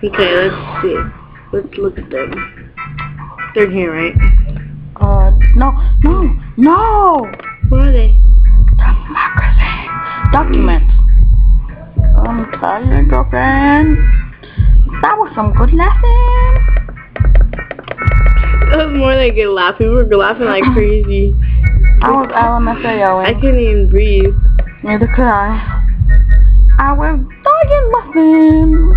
Okay, let's see. Let's look at them. They're here, right? No. Where are they? Democracy. Documents. Tell your girlfriend. That was some good lesson. That was more like a laugh. We were laughing like crazy. I was LMFAOing. I couldn't even breathe. Neither could I. I was dying laughing.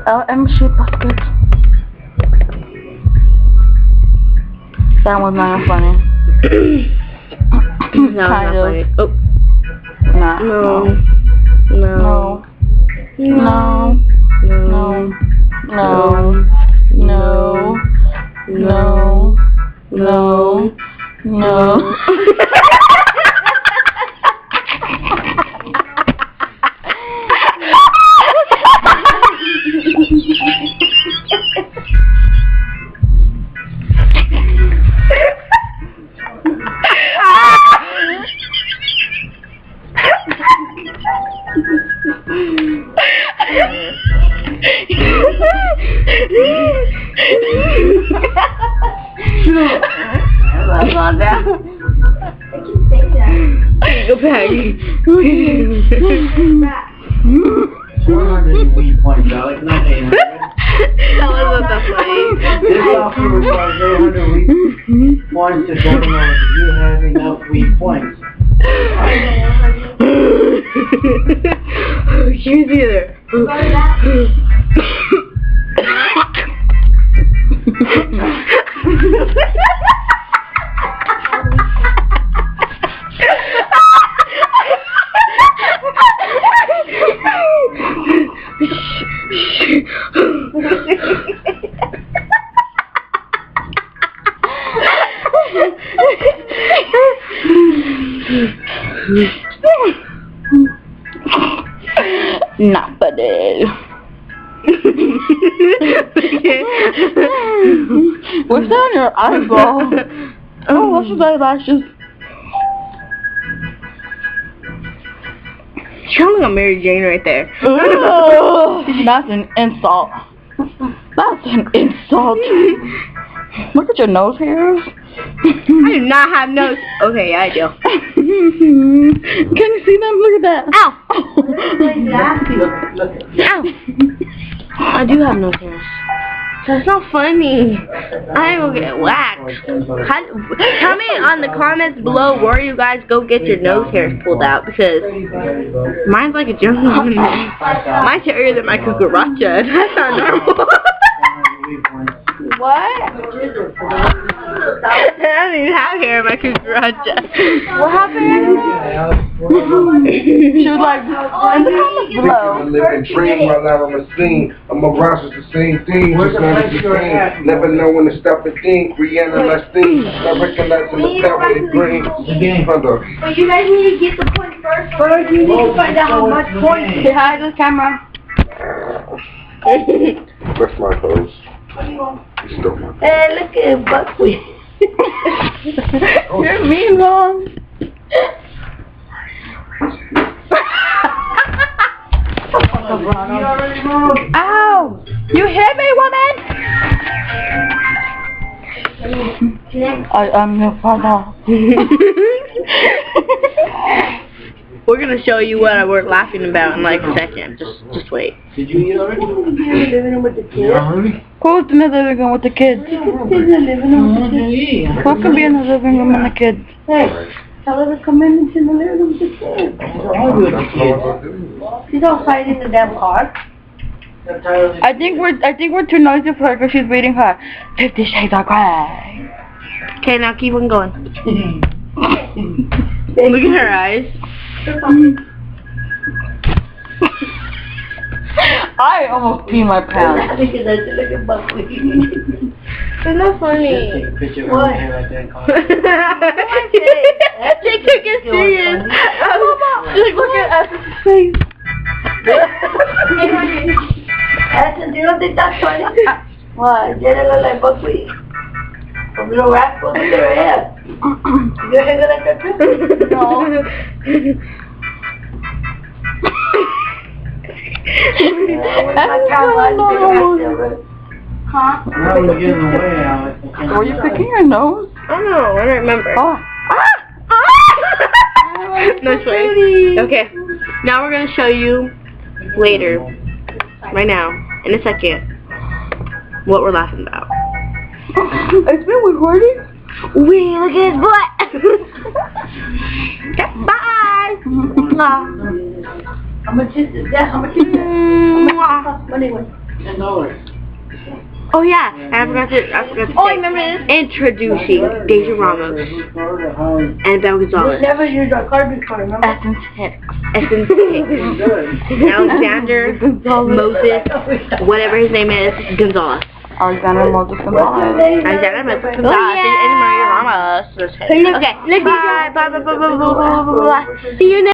LMC basket. That was not funny. No, not funny. Oh. Nah. No. No. No. No. No. Calm down. Go back. 100 points, Alex, not 800. That wasn't that funny. This offer requires 800 weak points to go to know if you have enough weak points. Here's the other. Not funny. What's that on your eyeball? Oh, what's your eyelashes? You sound like a Mary Jane right there. That's an insult. That's an insult. Look at your nose hairs. I do not have nose. Okay, yeah, I do. Can you see them? Look at that. Ow! Look. Ow! I do have nose hairs. That's not funny. I will get whacked. Comment on the comments below where you guys go get your nose hairs pulled out, because mine's like a jungle. Mine's hairier than my cucaracha. That's not normal. What? I don't even have hair in my cucaracha. What happened? She was like, in the comments below. I live and dream while I'm on the scene. I'm around the same thing, just not the same. Never know when to stop and think, reanalyze things. I recognize in the power of green. Hold on. But you guys need to get the point first. First, you need to find out how much points. Say hi to the camera. That's my hose. Stole my Hey, look at Buckwheat. You're mean, Mom. Ow! You hit me, woman! I am your father. We're gonna show you what we're laughing about in like a second. Just wait. Did you eat already? Living room with the kids. Yeah, already? Who's in the living room with the kids? In the living room with the kids. Who can be in the living room with the kids? Hey, tell her to come in into the living room with the kids. She's all hiding in the damn car. I think we're too noisy for her because she's reading her 50 Shades of Grey. Okay, now keep on going. Look at her eyes. I almost peed my pants. Look at Buckwheat. It's not funny. Just take a picture of her hair right there and call it. She took it serious. She's like, look at Essence' face. Essence, you don't think that's funny? What? Jenna look like Buckwheat. From little rascals in their hair. Your hair like that too? No. Huh? That was getting away, Alex. Were you picking your nose? I don't know. I don't remember. Oh. No choice. Okay. Now we're gonna show you later, right now, in a second, what we're laughing about. It's been recording? Wee, look at his butt. Okay, bye. How much is that? How much is that? Mwah. Anyway. $10. Oh yeah, I forgot to say. Remember this? Introducing Deja Ramos and Belle Gonzalez. Never used our card before, remember? Essence Hicks. Essence Alexander Moses, whatever his name is, Gonzalez. Alexander Moses Gonzalez. Alexander Moses Gonzalez and Maria Ramos. Okay, bye. See you next.